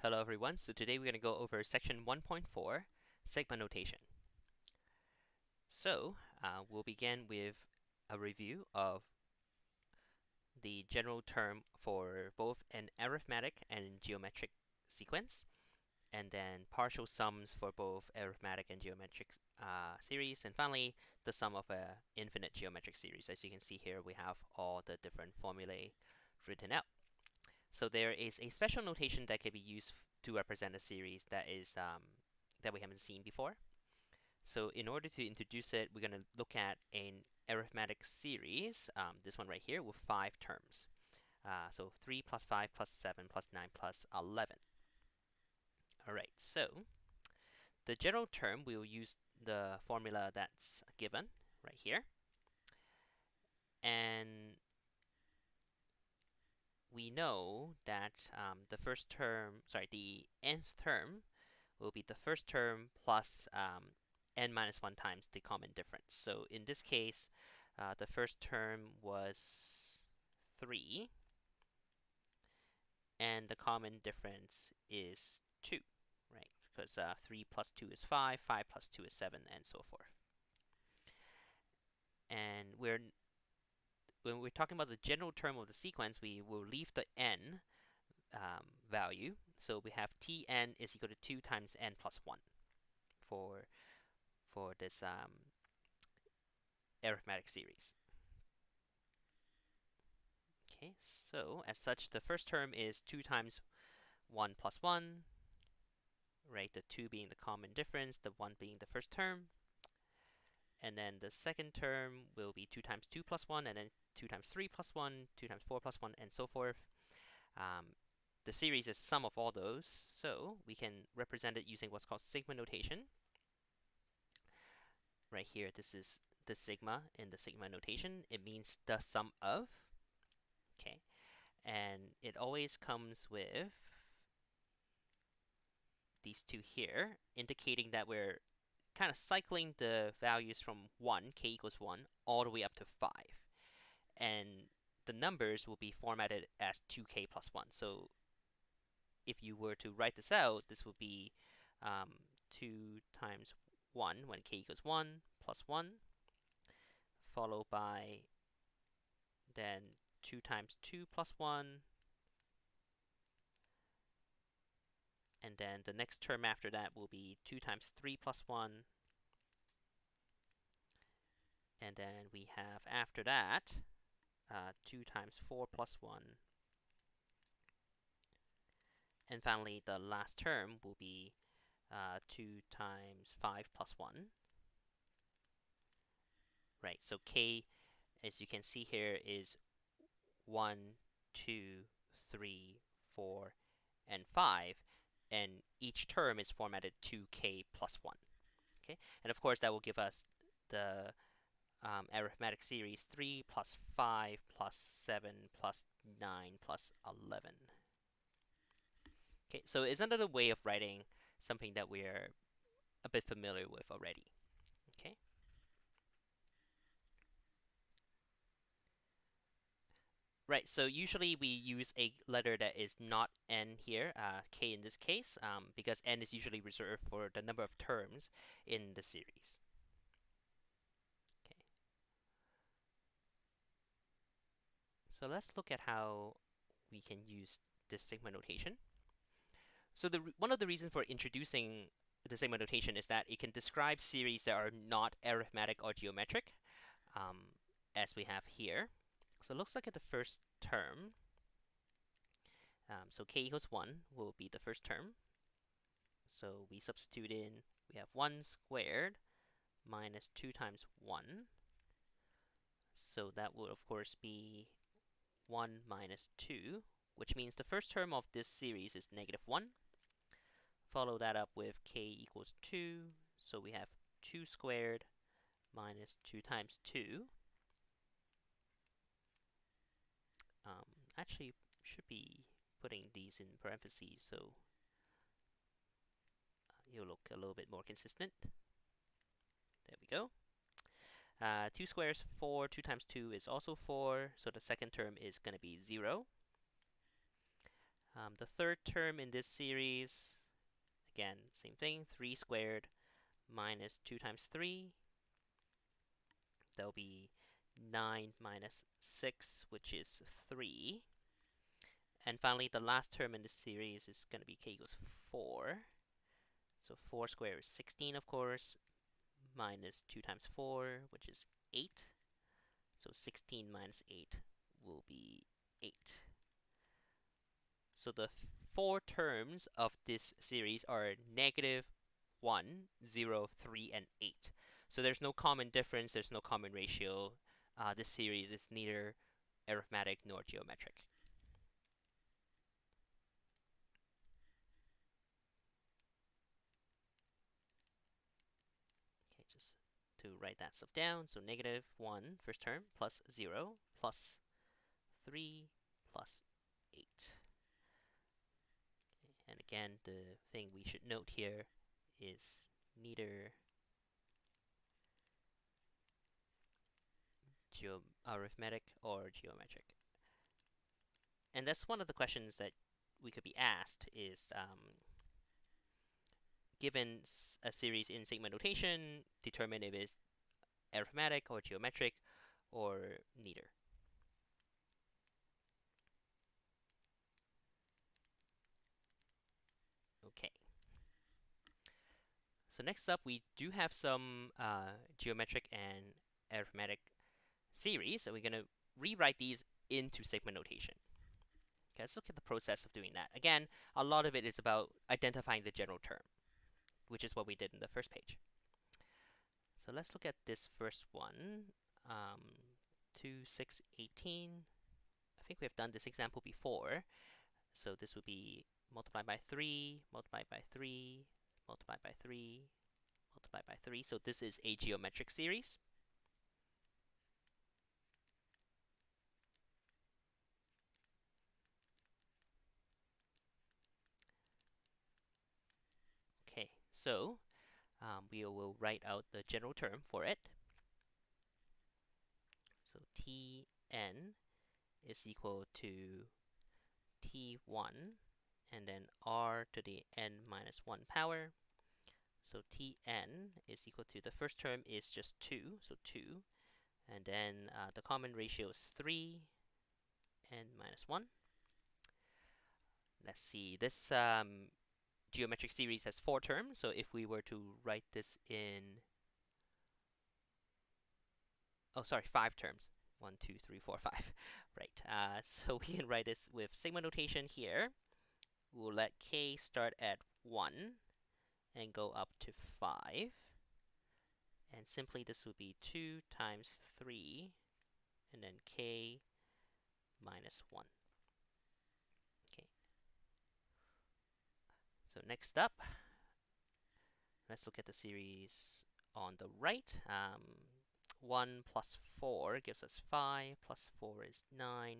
Hello everyone, so today we're going to go over section 1.4, sigma notation. So we'll begin with a review of the general term for both an arithmetic and geometric sequence, and then partial sums for both arithmetic and geometric series, and finally the sum of an infinite geometric series. As you can see here, we have all the different formulae written out. So there is a special notation that can be used to represent a series that is that we haven't seen before. So in order to introduce it, we're going to look at an arithmetic series, this one right here, with 5 terms. So 3 plus 5 plus 7 plus 9 plus 11. All right, so the general term, we'll use the formula that's given right here. And we know that the nth term will be the first term plus n minus 1 times the common difference. So in this case, the first term was 3, and the common difference is 2, right? Because 3 plus 2 is 5, 5 plus 2 is 7, and so forth. And when we're talking about the general term of the sequence, we will leave the n value. So we have Tn is equal to 2 times n plus 1 for this arithmetic series. Okay, so as such, the first term is 2 times 1 plus 1, right? The 2 being the common difference, the 1 being the first term. And then the second term will be 2 times 2 plus 1, and then 2 times 3 plus 1, 2 times 4 plus 1, and so forth. The series is sum of all those, so we can represent it using what's called sigma notation. Right here, this is the sigma in the sigma notation. It means the sum of. Okay, and it always comes with these two here, indicating that we're kind of cycling the values from 1, k equals 1, all the way up to 5. And the numbers will be formatted as 2k plus 1. So if you were to write this out, this would be 2 times 1 when k equals 1 plus 1, followed by then 2 times 2 plus 1, and then the next term after that will be 2 times 3 plus 1, and then we have after that 2 times 4 plus 1, and finally the last term will be 2 times 5 plus 1. Right, so k, as you can see here, is 1, 2, 3, 4, and 5, and each term is formatted 2k plus 1. Okay, and of course that will give us the arithmetic series 3 plus 5 plus 7 plus 9 plus 11. Okay, so it's another way of writing something that we're a bit familiar with already. Okay. Right, so usually we use a letter that is not n here, k in this case, because n is usually reserved for the number of terms in the series. Okay. So let's look at how we can use this sigma notation. So one of the reasons for introducing the sigma notation is that it can describe series that are not arithmetic or geometric, as we have here. So let's look at the first term. So k equals 1 will be the first term. So we substitute in, we have 1 squared minus 2 times 1. So that will, of course, be 1 minus 2, which means the first term of this series is negative 1. Follow that up with k equals 2. So we have 2 squared minus 2 times 2. Actually, should be putting these in parentheses so you'll look a little bit more consistent. There we go. 2 squares 4, 2 times 2 is also 4, so the second term is going to be 0. The third term in this series, again, same thing, 3 squared minus 2 times 3. That'll be 9 minus 6, which is 3. And finally, the last term in this series is going to be k equals 4. So 4 squared is 16, of course, minus 2 times 4, which is 8. So 16 minus 8 will be 8. So the 4 terms of this series are negative, 1, 0, 3, and 8. So there's no common difference, there's no common ratio. This series is neither arithmetic nor geometric. Okay, just to write that stuff down. So negative 1, first term, plus 0, plus 3, plus 8. Okay, and again, the thing we should note here is neither arithmetic or geometric. And that's one of the questions that we could be asked is, given a series in sigma notation, determine if it's arithmetic or geometric or neither. Okay. So next up, we do have some geometric and arithmetic series, so we're going to rewrite these into sigma notation. Okay, let's look at the process of doing that. Again, a lot of it is about identifying the general term, which is what we did in the first page. So let's look at this first one, 2, 6, 18. I think we have done this example before. So this would be multiplied by 3, multiplied by 3, multiplied by 3, multiplied by 3. So this is a geometric series. Okay, so we will write out the general term for it. So Tn is equal to T1 and then r to the n minus 1 power. So Tn is equal to, the first term is just 2, so 2. And then the common ratio is 3, n minus 1. Let's see, this geometric series has 4 terms, so if we were to write this in, oh sorry, 5 terms. 1, 2, 3, 4, 5. Right, so we can write this with sigma notation here. We'll let k start at 1 and go up to 5. And simply this would be 2 times 3, and then k minus 1. Okay. So next up, let's look at the series on the right. 1 plus 4 gives us 5, plus 4 is 9,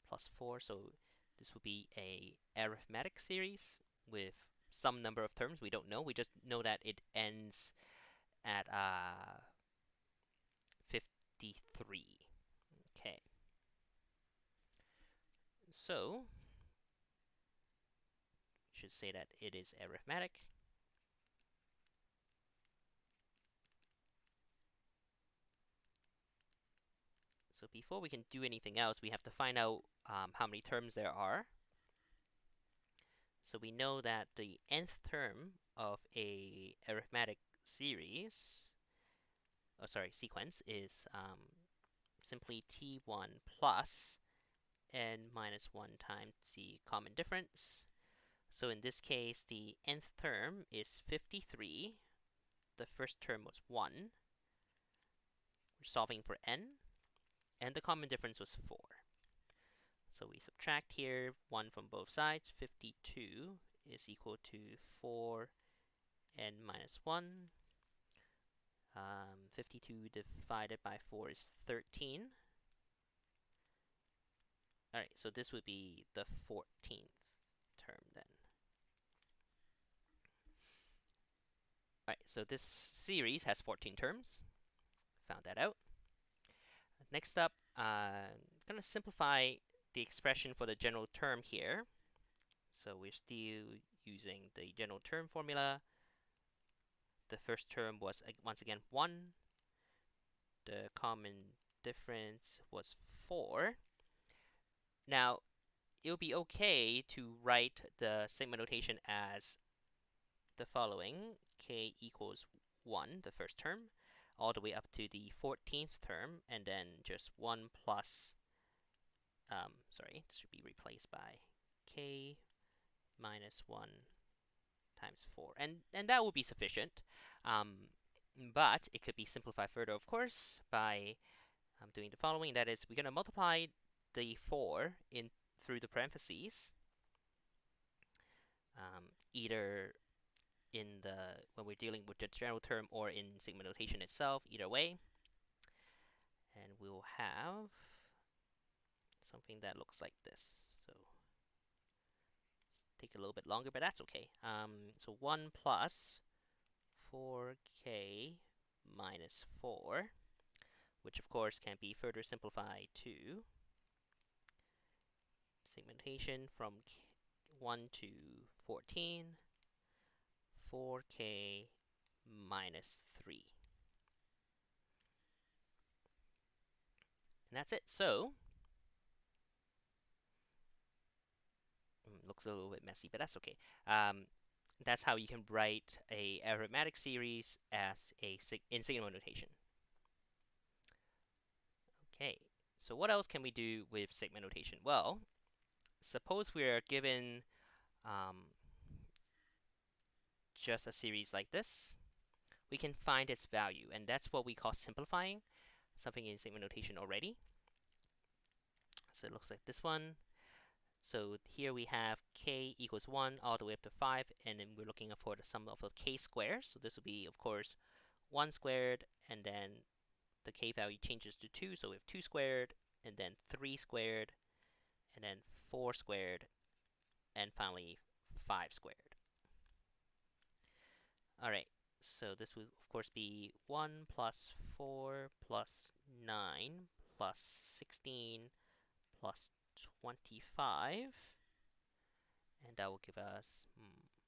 plus 4. So this would be a arithmetic series with some number of terms. We don't know. We just know that it ends at 53. Okay. So we should say that it is arithmetic. So before we can do anything else, we have to find out how many terms there are. So we know that the nth term of a arithmetic series, sequence is simply t1 plus n minus 1 times the common difference. So in this case, the nth term is 53. The first term was 1. We're solving for n. And the common difference was 4. So we subtract here 1 from both sides. 52 is equal to 4 n minus 1. 52 divided by 4 is 13. Alright, so this would be the 14th term then. Alright, so this series has 14 terms. Found that out. Next up, I'm going to simplify the expression for the general term here. So we're still using the general term formula. The first term was once again 1. The common difference was 4. Now, it'll be okay to write the sigma notation as the following: k equals 1, the first term, all the way up to the 14th term, and then just 1 plus, sorry, this should be replaced by k minus 1 times 4. And that will be sufficient. But it could be simplified further, of course, by doing the following. That is, we're going to multiply the 4 in through the parentheses, either in the when we're dealing with the general term or in sigma notation itself, either way. And we'll have something that looks like this. So take a little bit longer, but that's okay. So 1 plus 4k minus 4, which of course can be further simplified to segmentation from 1 to 14, 4k minus 3. And that's it. So, looks a little bit messy, but that's okay. That's how you can write a arithmetic series as in sigma notation. Okay, so what else can we do with sigma notation? Well, suppose we're given just a series like this. We can find its value, and that's what we call simplifying something in sigma notation already. So it looks like this one. So here we have k equals 1 all the way up to 5, and then we're looking for the sum of the k squares. So this will be, of course, 1 squared, and then the k value changes to 2, so we have 2 squared, and then 3 squared, and then 4 squared, and finally 5 squared. Alright, so this would, of course, be 1 plus 4 plus 9 plus 16 plus 25. And that will give us,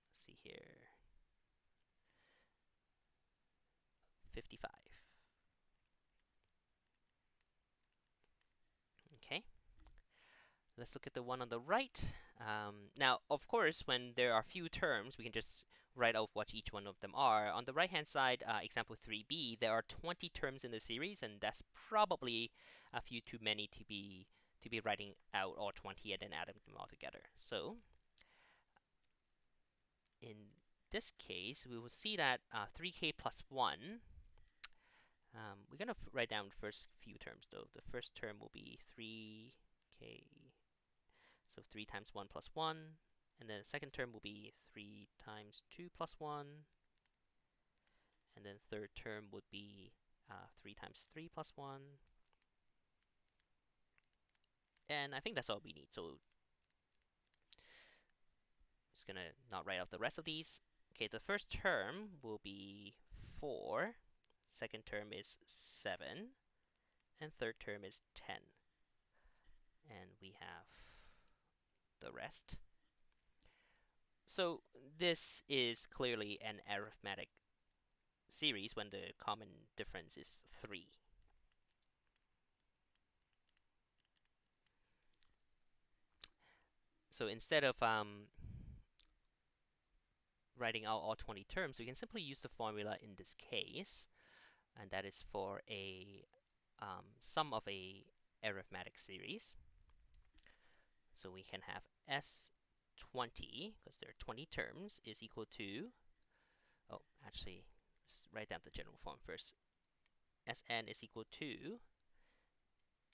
let's see here, 55. Okay, let's look at the one on the right. Now, of course, when there are few terms, we can just write out what each one of them are. On the right-hand side, example 3b, there are 20 terms in the series, and that's probably a few too many to be writing out all 20 and then adding them all together. So, in this case, we will see that 3k plus 1, we're going to write down the first few terms, though. The first term will be 3k, so 3 times 1 plus 1. And then the second term will be 3 times 2 plus 1. And then third term would be 3 times 3 plus 1. And I think that's all we need. So just going to not write out the rest of these. Okay, the first term will be 4. Second term is 7. And third term is 10. And we have the rest. So this is clearly an arithmetic series when the common difference is 3. So instead of writing out all 20 terms, we can simply use the formula in this case, and that is for a sum of a arithmetic series. So we can have S20, because there are 20 terms, is equal to, oh, actually, just write down the general form first. Sn is equal to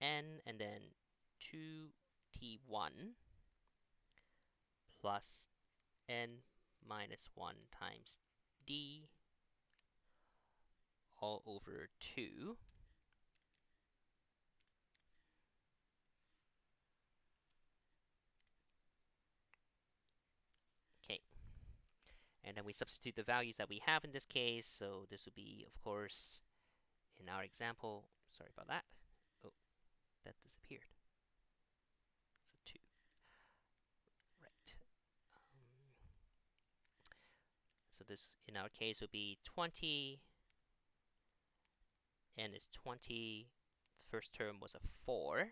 n and then 2t1 plus n minus 1 times d all over 2. Okay. And then we substitute the values that we have in this case. So this would be, of course, in our example, sorry about that. Oh, that disappeared. So 2. Right. So this, in our case, would be 20. N is 20. The first term was a 4.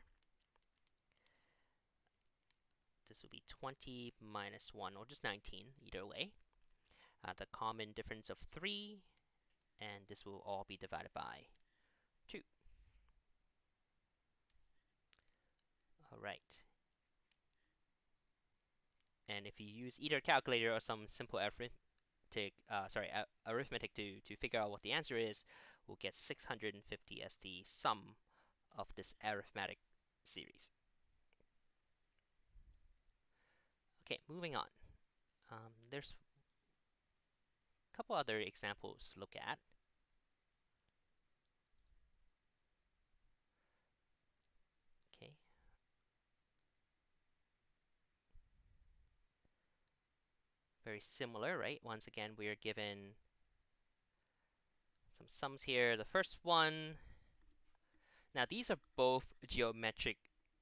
This will be 20 minus 1, or just 19, either way. The common difference of 3, and this will all be divided by 2. All right. And if you use either calculator or some simple arithmetic to figure out what the answer is, we'll get 650 as the sum of this arithmetic series. Okay, moving on. There's a couple other examples to look at. Okay. Very similar, right? Once again, we are given some sums here. The first one, now these are both geometric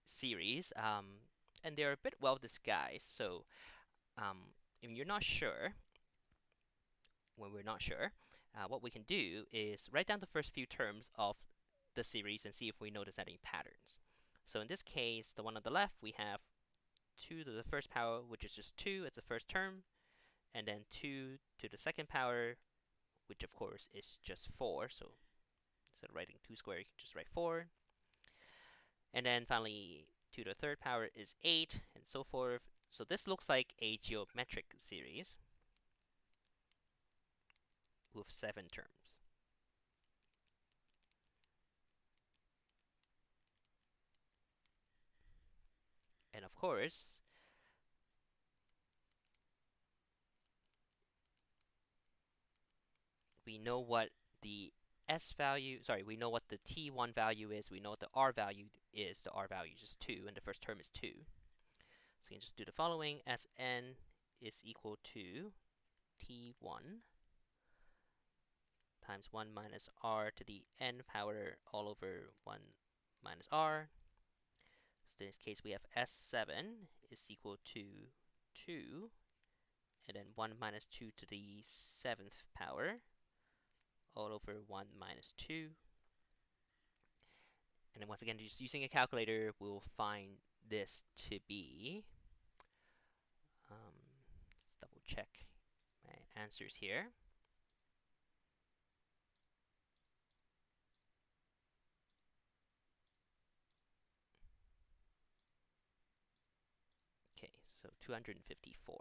series, and they're a bit well disguised. So if you're not sure, when we're not sure, what we can do is write down the first few terms of the series and see if we notice any patterns. So in this case, the one on the left, we have 2 to the first power, which is just 2 as the first term, and then 2 to the second power, which of course is just 4. So instead of writing 2 squared, you can just write 4. And then finally, 2 to the third power is 8, and so forth. So this looks like a geometric series with 7 terms. And of course, we know what the we know what the t1 value is, we know what the r value is. The r value is just 2, and the first term is 2. So you can just do the following. Sn is equal to t1 times 1 minus r to the n power all over 1 minus r. So in this case, we have S7 is equal to 2, and then 1 minus 2 to the 7th power all over 1 minus 2. And then once again, just using a calculator, we'll find this to be, let's double check my answers here. Okay, so 254.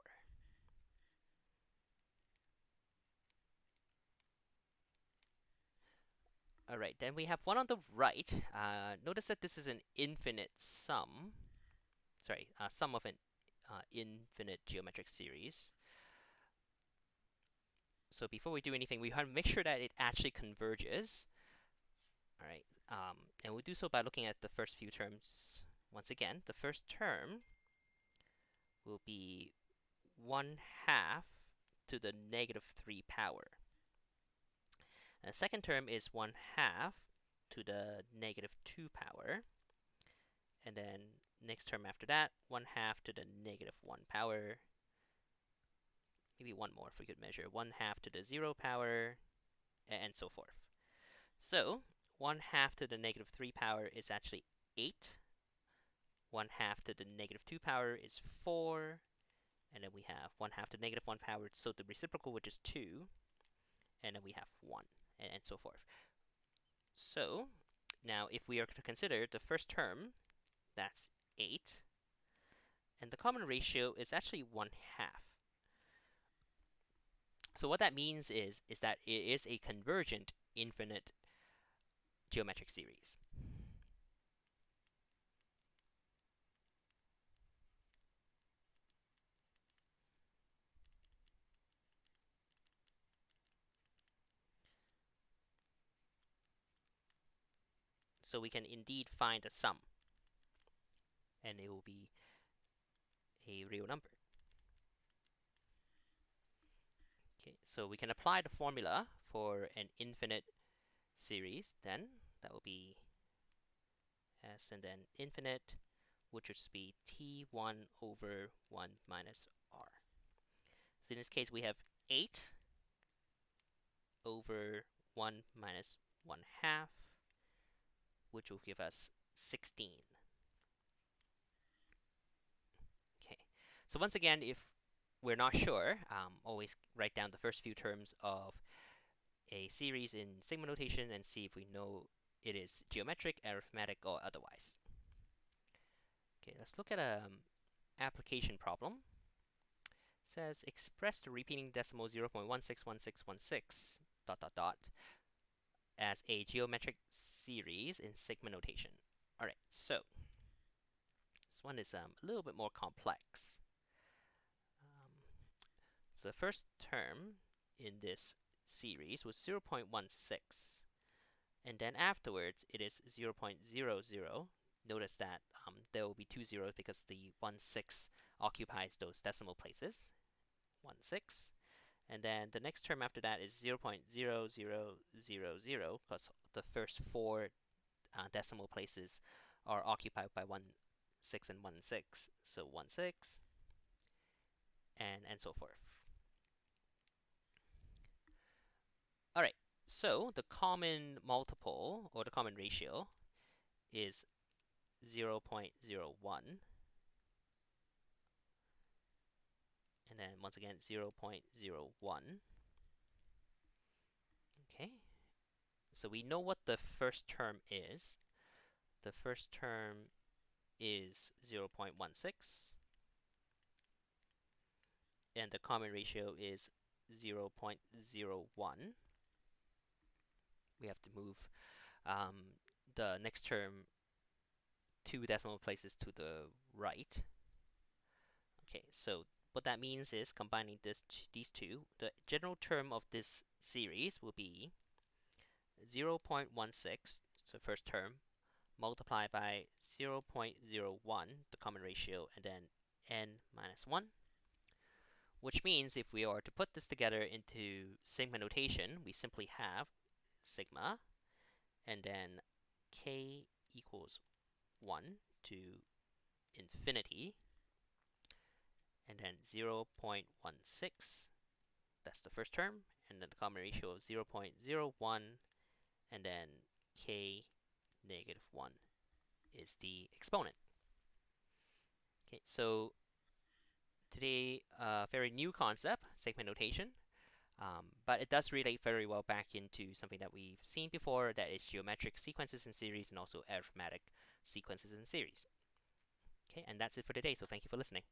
All right, then we have one on the right. Notice that this is an infinite sum. Sorry, sum of an infinite geometric series. So before we do anything, we have to make sure that it actually converges. All right, and we'll do so by looking at the first few terms. Once again, the first term will be 1/2 to the -3 power. And the second term is 1/2 to the -2 power. And then next term after that, 1/2 to the -1 power. Maybe one more for good measure. 1/2 to the 0 power, and so forth. So 1/2 to the -3 power is actually 8. 1/2 to the -2 power is 4. And then we have 1/2 to the -1 power, so the reciprocal, which is 2. And then we have 1, and so forth. So now if we are to consider the first term, that's 8. And the common ratio is actually 1/2. So what that means is that it is a convergent infinite geometric series. So we can indeed find a sum, and it will be a real number. Okay, so we can apply the formula for an infinite series then. That will be S and then infinite, which would just be t1 over 1 minus r. So in this case, we have 8 over 1 minus 1 half, which will give us 16. Okay, so once again, if we're not sure, always write down the first few terms of a series in sigma notation and see if we know it is geometric, arithmetic, or otherwise. Okay, let's look at an application problem. It says express the repeating decimal 0.161616 dot dot dot as a geometric series in sigma notation. All right, so this one is a little bit more complex. So the first term in this series was 0.16, and then afterwards it is 0.00. Notice that there will be two zeros because the 16 occupies those decimal places. 16. And then the next term after that is 0.0000 because the first four decimal places are occupied by 16 and 16. So 16 and so forth. All right, so the common multiple or the common ratio is 0.01. And then once again 0.01. Okay, so we know what the first term is. The first term is 0.16, and the common ratio is 0.01. We have to move the next term 2 decimal places to the right. Okay, so what that means is combining these two, the general term of this series will be 0.16, so first term, multiplied by 0.01, the common ratio, and then n minus 1. Which means if we are to put this together into sigma notation, we simply have sigma, and then k equals 1 to infinity, and then 0.16, that's the first term, and then the common ratio of 0.01, and then k negative 1 is the exponent. Okay, so today, a very new concept, segment notation, but it does relate very well back into something that we've seen before, that is geometric sequences in series and also arithmetic sequences in series. Okay, and that's it for today, so thank you for listening.